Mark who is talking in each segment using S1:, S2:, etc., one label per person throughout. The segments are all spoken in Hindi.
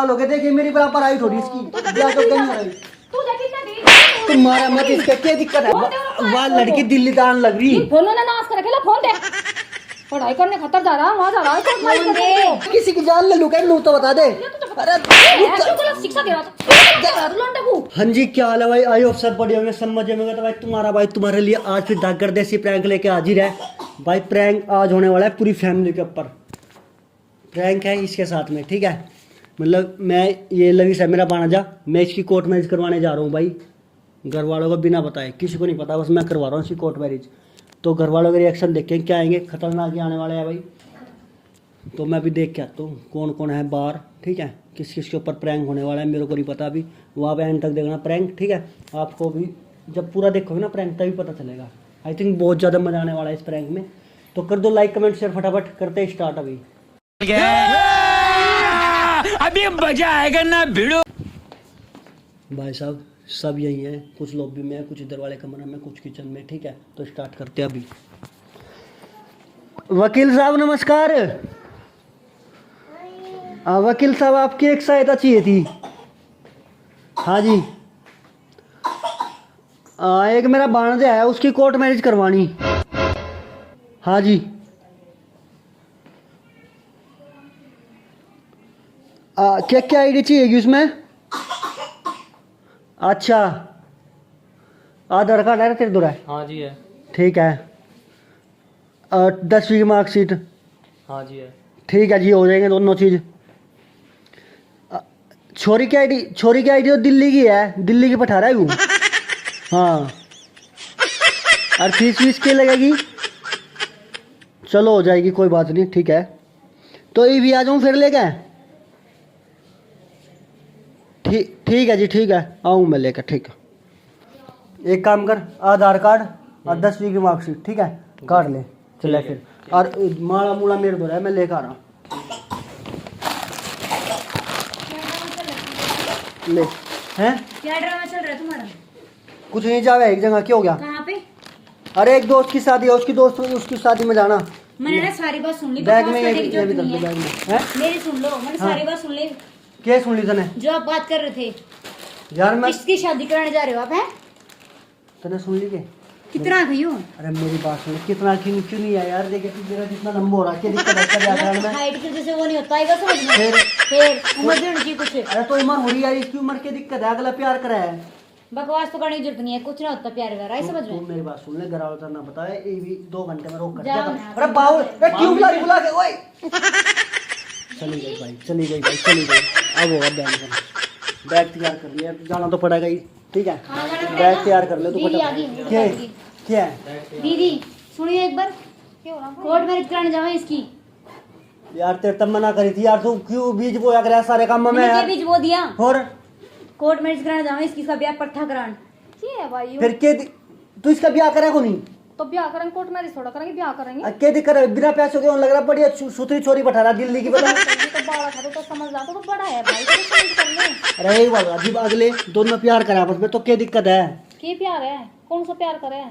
S1: लोगे देखिए मेरी बराबर आई थोड़ी इसकी ब्याह तो कहीं नहीं तुम्हारा मत इसका क्या दिक्कत है वह लड़की दिल्ली दान लग रही
S2: फोन ना नाश कर अकेला फोन दे पढ़ाई करने खतर जा रहा वहां जा रहा है
S1: किसी की जान ले लूँ तो बता दे अरे
S2: शिक्षा दे रहा
S1: हाँ जी क्या हाल है भाई आई होप सब बढ़िया होंगे सब मजे में। तो भाई तुम्हारा भाई तुम्हारे लिए आज फिर दागर देसी प्रैंक लेके हाजिर है भाई। प्रैंक आज होने वाला है पूरी फैमिली के ऊपर प्रैंक है इसके साथ में, ठीक है। मतलब मैं ये लवी से मेरा भांजा मैं इसकी कोर्ट मैरिज करवाने जा रहा हूँ भाई। घर वालों को बिना बताए किसी को नहीं पता बस मैं करवा रहा हूँ इसकी कोर्ट मैरिज। तो घर वालों के रिएक्शन देखें क्या आएंगे, खतरनाक ही आने वाले हैं भाई। तो मैं भी देख के आता हूँ कौन कौन है बाहर, ठीक है। किस किस के ऊपर प्रैंक होने वाला है मेरे को नहीं पता अभी, वहाँ पे एंड तक देखना प्रैंक, ठीक है। आपको भी जब पूरा देखोगे ना प्रैंक तभी पता चलेगा। आई थिंक बहुत ज़्यादा मजा आने वाला है इस प्रैंक में। तो कर दो लाइक कमेंट शेयर फटाफट, करते स्टार्ट अभी।
S3: अभी मजा आएगा ना भिड़ो।
S1: भाई साहब सब यही है, कुछ लॉबी में है, कुछ इधर वाले कमरे में, कुछ किचन में, ठीक है। तो स्टार्ट करते हैं अभी। वकील साहब नमस्कार। वकील साहब आपकी एक सहायता चाहिए थी। हाँ जी एक मेरा भांजा है उसकी कोर्ट मैरिज करवानी। हाँ जी क्या क्या आईडी चाहिएगी उसमें? अच्छा आधार कार्ड है तेरे दूर है?
S4: हाँ जी है।
S1: ठीक है 10वीं की मार्कशीट?
S4: हाँ जी है।
S1: ठीक है जी हो जाएंगे दोनों चीज़। छोरी की आईडी तो दिल्ली की है, दिल्ली की पठा रहा है वो। हाँ और फीस के लगेगी? चलो हो जाएगी कोई बात नहीं, ठीक है। तो ये भी आ जाऊँ फिर लेके? ठीक है जी ठीक है आऊँ मैं लेकर, ठीक है। एक काम कर आधार कार्ड और 10वीं की मार्कशीट, ठीक है, काट ले चले फिर। और माला मूला मेरे दो है मैं लेकर आ रहा हूँ। ले हैं
S2: क्या ड्रामा चल रहा है तुम्हारा?
S1: कुछ नहीं जावे एक जगह, क्या हो गया?
S2: कहाँ पे?
S1: अरे एक दोस्त की शादी है, उसकी शादी में जाना।
S2: मैंने ना सारी बात सुन ली।
S1: बैग में
S2: बकवास करने की
S1: ये भी
S2: जरूरत नहीं
S1: बैग
S2: है।
S1: में हैं?
S2: मेरी सुन लो, मैंने
S1: हाँ।
S2: सारी बात सुन ली।
S1: क्या सुन ली तने?
S2: जो आप बात कर रहे थे
S1: यार मैं
S2: किसकी शादी कराने जा रहे हो आप? हैं
S1: तने सुन ली के?
S2: कितना गई हो?
S1: अरे मेरी बात सुन, कितना क्यों नहीं है यार? देखे तू मेरा कितना लंबा हो रहा है, क्या दिक्कत है? क्या जाकर में
S2: हाइट की वजह से वो नहीं होता है समझ में। फिर उम्र भी होनी कुछ।
S1: अरे तो उम्र हो रही है, इसकी उम्र की दिक्कत है, अगला प्यार करा है।
S2: बकवास तो करने की जरूरत नहीं है, कुछ ना होता प्यार वगैरह, समझ
S1: तू
S2: में।
S1: मेरी बात सुन ले, घर वालों को ना बताए, ये भी 2 घंटे में रोक कर
S2: जाओ
S1: दिया।
S2: ना।
S1: अरे बाबू क्यों बुला के ओए चली गई भाई चली गई। अब होगा बैग तैयार कर लिया, जाना तो पड़ेगा ही, ठीक है। बैग तैयार कर ले तो क्या है?
S2: दीदी सुनिए एक बार, कोर्ट मैरिज कराने जाओ इसकी।
S1: यार तेरे तब मना करी थी यार, तू क्यों बीज बोया कर सारे काम में
S2: मैंने
S1: यार?
S2: बीज वो दिया।
S1: और
S2: कोर्ट मैरिज कराने जाओ इसकी, इसका ब्याह पट्ठा करान। की है भाई?
S1: फिर के तू इसका ब्याह करा को नहीं?
S2: तो ब्याह करेंगे, कोर्ट मैरिज थोड़ा करेंगे, ब्याह करेंगे।
S1: के दिक्कत है? बिना पैसों के लग रहा बढ़िया सुथरी छोरी बैठा रहा दिल्ली की, बता।
S2: तो बड़ा था तो समझदार तो बड़ा है भाई, तो समझ कर ले।
S1: अरे बाबा अजीब अगले दोनों प्यार करा आपस में, तो क्या दिक्कत है?
S2: के प्यार है? कौन सा प्यार करे?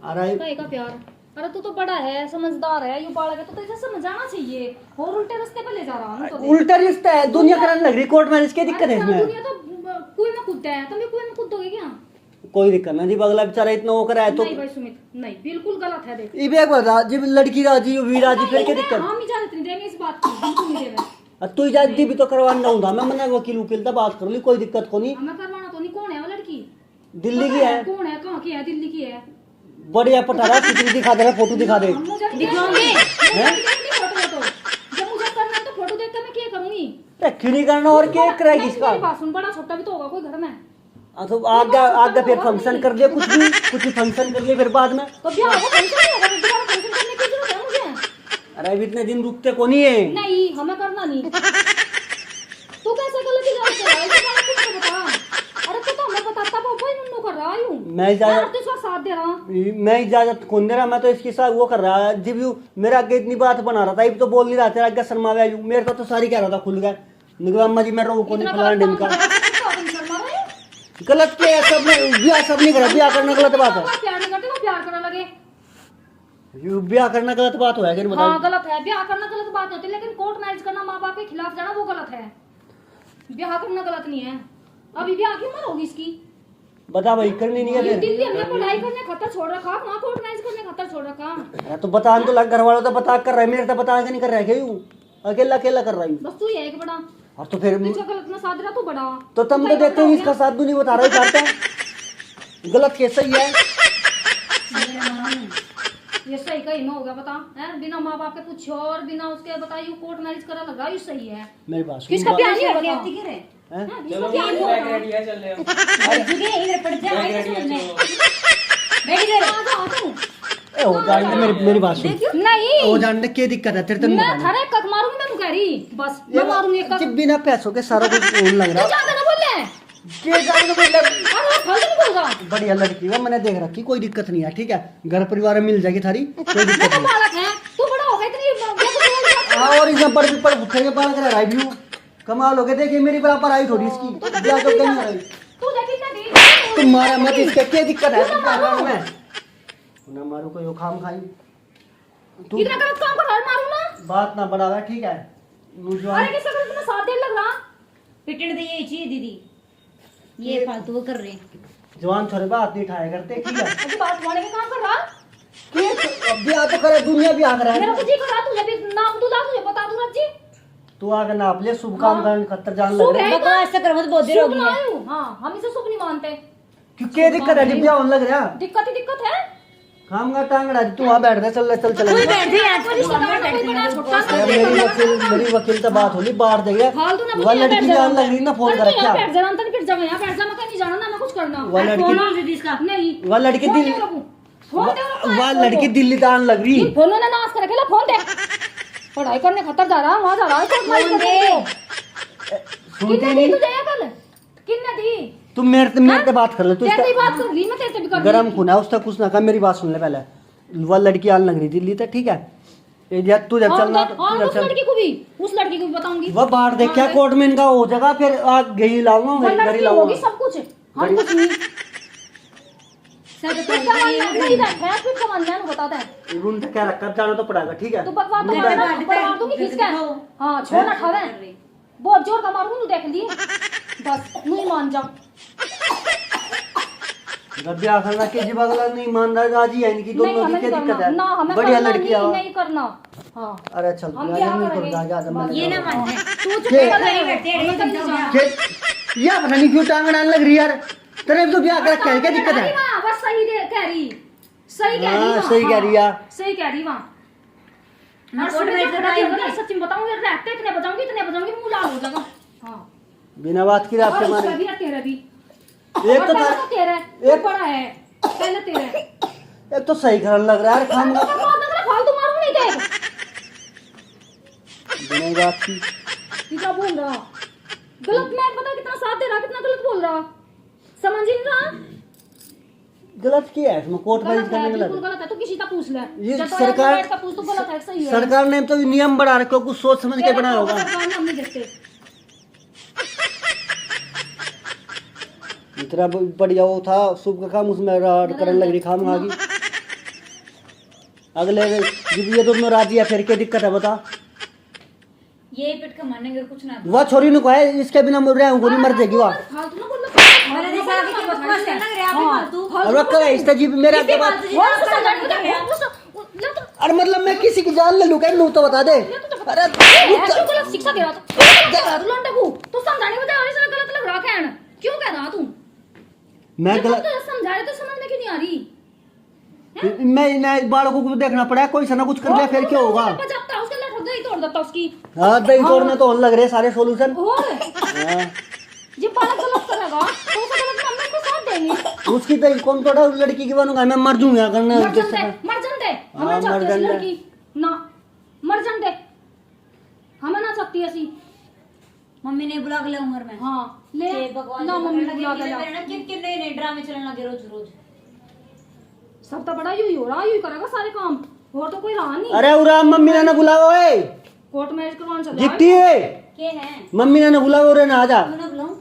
S1: अरे
S2: कहीं का प्यार? अरे तू तो बड़ा है, समझदार है, यू बालक है, तो इसे समझाना चाहिए। और उल्टे रास्ते पे ले जा रहा हूं तो
S1: उल्टा रिश्ता है, दुनिया कराने लग रही कोर्ट मैरिज, क्या दिक्कत है इसमें?
S2: दुनिया तो कुएं में कूदता है, तुम भी कुएं में कूदोगे क्या?
S1: कोई दिक्कत नहीं, जब अगला बेचारा इतना वो करा है तो
S2: नहीं भाई सुमित, नहीं बिल्कुल गलत है। देख
S1: ये भी एक बात जब लड़की राजी वी राजी फिर क्या दिक्कत?
S2: हम इजाजत नहीं देंगे इस बात की, बिल्कुल नहीं देंगे।
S1: तू इजाजत दी भी तो करवाना होगा, मैं मना वकील तो बात कर ली, कोई दिक्कत को नहीं।
S2: हमें करवाना तो नहीं। कौन है वो लड़की?
S1: दिल्ली की है।
S2: कौन है? कहाँ की है? दिल्ली की है।
S1: बढ़िया पटारा चित्र दिखा दे, फोटो दिखा दे।
S2: दिखाओगे फोटो? जब मुझे करना है तो फोटो देख कर मैं क्या करूंगी?
S1: क्यों नहीं करना? और क्या कराएगी इसका?
S2: मेरी बात सुन, बड़ा छोटा भी तो होगा कोई घर में।
S1: तो आगे फिर फंक्शन कर लिया, कुछ फंक्शन कर लिया फिर बाद में
S2: तो ब्याह होगा, फंक्शन नहीं होगा, दोबारा फंक्शन करने की जरूरत है मुझे?
S1: अरे अभी इतने दिन रुकते को नहीं है।
S2: नहीं हमें करना नहीं। तू कैसे गलत इजाजत कर रहा है? कुछ तो बता। अरे तू तो हमें बताता पापा ही मुन्नू कर रहा हूं
S1: मैं इजाजत
S2: इसका साथ दे रहा हूं।
S1: मैं इजाजत कौन दे रहा? मैं तो इसके साथ वो कर रहा है, जब यू मेरे आगे इतनी बात बना रहा था, ये तो बोल नहीं रहा था, आगे शर्मा गया यूं, मेरे तो सारी कह रहा था खुल गया। निकला अम्मा जी मैं रोक को नहीं फलाना ढिम का। गलत क्या है? सब नहीं करा, ब्याह करना गलत बात है।
S2: प्यार नहीं करते तो प्यार करने लगे।
S1: ब्याह करना गलत बात हो है?
S2: हाँ गलत है, ब्याह करना गलत बात होती है, लेकिन कोर्ट मैरिज करना माँ बाप के खिलाफ जाना वो गलत है। ब्याह करना गलत नहीं है, अभी ब्याह की उम्र होगी इसकी।
S1: बता भाई, करनी नहीं है
S2: ये
S1: फिर?
S2: दिल्ली हमने पढ़ाई करने खतर छोड़ रखा, वहाँ कोर्ट मैरिज करने खतर छोड़ रखा।
S1: अरे तो बता तो लग, घर वालों तो बता कर रहा है, मेरे तो बता के नहीं कर रहा है क्यों? अकेला अकेला कर रहा हूँ।
S2: बस तू ही है एक बड़ा,
S1: और तो फिर
S2: इसका गलत ना साथ रहा, तू बड़ा हुआ।
S1: तो तुम तो देखते हो इसका साथ भी नहीं बता रहा है, जानते गलत कैसा ही है।
S2: ये सही कहीं ना होगा बता, है बिना माँ बाप के पूछो और बिना उसके बताइए कोर्ट मैरिज करा लगा, ये सही है।
S1: मेरी बात सुन,
S2: किसका प्यार नहीं होगा?
S1: हैं?
S2: चलो रेडी है, चल रहे हैं।
S1: ए हो जाने मेरी बात सुन,
S2: नहीं
S1: हो जाने क्या दिक्कत है तेरे?
S2: मैं थारे कक मारूंगी, मैं कह रही बस मैं मारूंगी एक कक।
S1: बिना पैसों के सारा कुछ फोन लग
S2: तू
S1: रहा
S2: ज्यादा ना बोल ले,
S1: के जाने को मतलब
S2: अरे फालतू नहीं बोलगा।
S1: बढ़िया लड़की है, मैंने देख रखी, कोई दिक्कत नहीं है, ठीक है, घर परिवार में मिल जाएगी थारी, कोई
S2: मैं
S1: दिक्कत
S2: तो
S1: नहीं।
S2: बालक है, तू बड़ा हो गया इतनी।
S1: हाँ, और इसमें पर भुट्टे के बाल करा रिव्यू कमाल हो गए। देखिए मेरी बराबर आई थोड़ी इसकी, ब्याह तो नहीं आई।
S2: तू देख कितना दी,
S1: तुम मारा मत, इसके क्या दिक्कत है? मैं ना मारू कोई खाम खाई, तू
S2: कितना गलत काम कर रहा है, मारूं ना।
S1: बात ना बढ़ावा, ठीक है?
S2: अरे किसका गलत में साथ दे लग रहा,
S4: पिटने दे ये चीज दीदी, ये फालतू वो कर रहे हैं।
S1: जवान छोरे बात नहीं ठाया करते, ठीक है?
S2: अभी बात मारने के काम कर रहा।
S1: ब्याह तो करे, दुनिया भी आग रहा
S2: मेरा
S1: है।
S2: कुछ ही कर रहा, तुझे भी नाम दूंगा, तुझे बता दूंगा जी।
S1: तू आगे नाप ले, शुभ काम करने खतर जान लग
S2: शुभ
S1: रहा है।
S2: है।
S4: बकवास से कर मत, बहुत देर हो
S2: शुभ
S4: गई
S2: ना
S4: है।
S2: आयु, हाँ हम इसे शुभ नहीं मानते।
S1: क्यों क्या दिक्कत है? जब ब्याह होने लग रहा,
S2: दिक्कत ही दिक्कत है।
S1: खाम का टांगड़ा, तू वहाँ बैठ दे, चल चल चल।
S4: कोई बैठ दे यार,
S2: कोई रिश्तेदार कोई बड़ा छोटा
S1: यार, मेरी वकील तो बात होली बाहर देगा,
S2: फालतू ना
S1: वह लड़की जान लग रही ना, फोन कर क्या?
S2: बैठ जा, अंतर फिर जाओ, यहाँ बैठ जा, मैं कहीं नहीं जाना ना, मैं कुछ करना।
S1: वह लड़की
S4: दीदी इसका
S2: नहीं
S1: वह लड़की
S2: फोन
S1: दिल
S2: दे रखूं, फोन दे रखूं,
S1: वह लड़की दिल्ली दान लग रही।
S2: इन फोनों ने नाश कर रखेला, फोन दे। पढ़ाई करने खतर जा रहा, वहाँ जा रहा है, कोर्ट मैरिज करने।
S1: सुनती
S2: किन्ने दी
S1: नहीं
S2: तुझे ये कल? किन्ने दी?
S1: तुम मेरे से बात कर ले, तू
S2: तेरी बात कर ली, मैं तेरे से भी कर ली।
S1: गरम खून है उसका, कुछ ना कर, मेरी बात सुन ले पहले। वह लड़की आने लग रही दिल्ली तक, ठीक है? ये तू जब चलना तो
S2: और
S1: तू
S2: उस
S1: जब चल,
S2: लड़की को भी, उस लड़की को भी बताऊंगी।
S1: वह बाहर देखा कोर्ट में इनका हो जाएगा, फिर आ गई लाऊंगा,
S2: वो
S1: मेरी घर ही
S2: लड़की होगी
S1: लाऊंगा।
S2: सब कुछ, हम कुछ नहीं।
S4: सब
S2: फिर कमाने नहीं बैठा है, फिर कमाने है, बताता है।
S1: रूम तक क्या रखा, जाना तो पड़ेगा, ठीक है?
S2: तू बकवास तो मार दूंगी किसका? हाँ छोड़ ना खावे, बहुत जोर का मारूंगी, तू देख ली बस, नहीं मान जा।
S1: जब ब्याह करना के जी बगला नहीं मान रहा, राजी है इनकी,
S2: नहीं
S1: दोनों की
S2: हमें
S1: क्या
S2: नहीं
S1: दिक्कत
S2: करना
S1: है?
S2: ना, हमें
S1: बढ़िया
S2: करना
S1: लड़की
S2: नहीं,
S1: है।
S2: नहीं करना। हाँ
S1: अरे चल
S2: हम
S1: यार,
S2: क्या
S1: नहीं
S2: करेंगे?
S1: कर जा जा,
S4: ये ना मानते हैं।
S2: तू चुप
S1: के-
S2: कर
S4: नहीं बैठते,
S2: हमें कहीं नहीं जाना।
S1: या पता नहीं क्यों टांग अड़ाने लग रही यार, तेरे तो ब्याह कर क्या क्या दिक्कत है?
S2: हाँ, बस सही कह रही, सही कह रही
S1: हाँ,
S2: वहाँ,
S1: सही कह रही है।
S2: सही कह रही वहाँ।
S4: मैं
S2: और
S4: कोर्ट
S2: सुबह
S4: मैरिज
S2: जब
S4: कराई
S2: बताऊंगी,
S4: होगी।
S2: सच्ची में बताऊंगी, रहते इतने बजाऊंगी, मुंह लाल हो जाएगा। हाँ
S1: बिना बात की रात
S2: और
S1: के
S2: उसका
S1: मारे
S2: भी है, तेरा भी।
S1: एक
S2: और
S1: तो
S2: पहले
S1: था,
S2: तो तेरा है, तू बड़ा है, पहले तेरा है।
S1: एक तो सही करने लग रहा है यार, खाम का
S2: फालतू मारूंगी नहीं देख।
S1: बिना बात की।
S2: ये क्या बोल रहा? गलत, मैं पता कितना साथ दे रहा, कितना गलत बोल रहा, समझ ही नहीं रहा।
S1: गलत किया है इसमें, कोर्ट मैरिज
S2: गलत है,
S1: करने
S2: बिल्कुल
S1: गलत।
S2: गलत है, तू किसी का पूछ ले।
S1: ये
S2: जब तो
S1: सरकार-
S2: बैठ का पूछ, तू गलत है सही है।
S1: सरकार ने तो नियम बढ़ा रखे, कुछ सोच समझ के बनाया होगा।
S2: सरकार ने हम नहीं देखते।
S1: इतना बढ़िया वो था शुभ का काम, उसमें करने लग रही खाम खागी। अगले जब ये दोनों राजी है, फिर क्या दिक्कत है बता?
S4: ये पिट के मानेंगे कुछ ना।
S1: वह छोरी ने कहा है, इसके बिना मर रहा हूँ, गोली मर जाएगी वह।
S2: फालतू ना बोल।
S4: मैंने देखा कि बकवास करने लग रहे हैं, आप भी फालतू।
S1: और वह कहे इस जीव मेरा
S4: इसी
S1: बात।
S4: फालतू चीज़ आप कर रहे हैं।
S1: अरे मतलब मैं किसी की जान ले लूँ क्या? तो बता दे। अरे
S2: क्यों गलत शिक्षा दे रहा था? तू लौंडे को तू समझाने के बजाय इसने गलत लग रहा कहन, क्यों कह रहा तू?
S1: मैं
S2: जब
S1: गलत,
S2: तू समझा रहे तो समझ में क्यों नहीं आ रही?
S1: मैं बालकों को भी देखना पड़ा, कोई सा ना कुछ कर लिया फिर क्या होगा?
S2: बचाता उसके लठ दही तोड़ देता उसकी।
S1: हाँ, दही तोड़ने तो होने लग रहे सारे सोल्यूशन।
S2: और
S1: हाँ,
S2: जब बालक गलत करेगा तो उसे गलत हम उसको साथ देंगे।
S1: उसकी दही कौन तोड़ा? उस लड़की की बनूंगा मैं, मर जाऊंगा करना।
S2: मर जान दे हमें
S1: हाँ,
S2: चाहती
S1: मर
S2: ऐसी
S1: जान दे।
S2: लड़की ना, मर जान दे हमें ना चाहती ऐसी।
S4: मम्मी ने बुला के ले उम्र में।
S2: हाँ ले
S4: ये भगवान
S2: ना,
S4: जी
S2: मम्मी
S4: पकड़
S2: बुला
S4: लगे,
S2: के ला।
S4: मेरे ना किन नए नए ड्रामे चलने लगे रोज रोज।
S2: सब तो बड़ा यूं ही हो रहा, यूं ही करेगा सारे काम, और तो कोई रहा नहीं।
S1: अरे उरा मम्मी ने ना बुलाओ, ओए
S2: कोर्ट मैरिज करवाने चला
S1: जिट्टी है,
S4: के हैं
S1: मम्मी ने ना बुलाओ रे, ना आजा।
S4: क्यों ना बुलाऊं?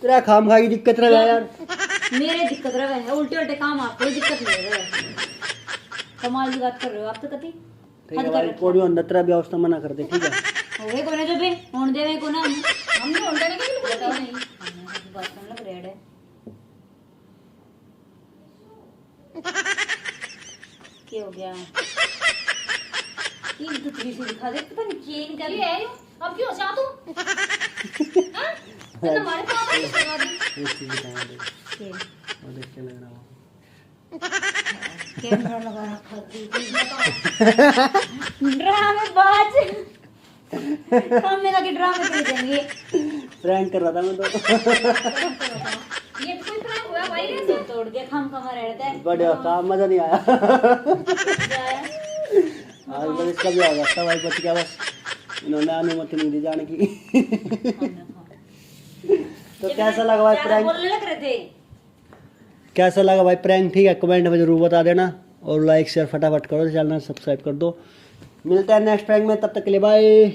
S1: तेरा खाम खाई दिक्कत रह यार।
S4: मेरे दिक्कत रहे है, उल्टे उल्टे काम, आप कोई दिक्कत नहीं रहे। कमाल की बात कर रहे हो आप तो कति
S1: ठीक है भाई, कोडियो अंदर तेरा व्यवस्था मना कर दे, ठीक है?
S4: हो गए कोने जो भी होने देवे को ना
S2: हम नहीं होने देंगे कि
S4: क्या तीन टुकड़ी से दिखा दे, पता नहीं चेन क्या
S2: ये है यूं, अब क्यों जा तू हाँ? तो हमारे पास ही लगा दी
S1: एक चीज दिखाऊंगा देख,
S4: चेन
S1: और देख के लग रहा है
S4: कैमरा लगा रखा थी ड्रामे बाज मेरा के ड्रामे कर देंगे।
S1: प्रैंक कर रहा था मैं तो।
S2: ये तो कोई प्रैंक हुआ भाई रे से
S4: तोड़ के खम खमा रहता है
S1: बढ़िया काम, मजा नहीं आया।
S4: जाया।
S1: आज बस इसका भी आ गया भाई, बच गया बस, इन्होंने अनुमति नहीं दी जाने की। तो कैसा लगा भाई
S4: ज्यादा
S1: प्रैंक,
S4: बोलने लग रहे थे।
S1: कैसा लगा भाई प्रैंक? ठीक है, कमेंट में जरूर बता देना और लाइक शेयर फटाफट करो, चैनल सब्सक्राइब कर दो। मिलते हैं नेक्स्ट प्रैंक में, तब तक के लिए बाय।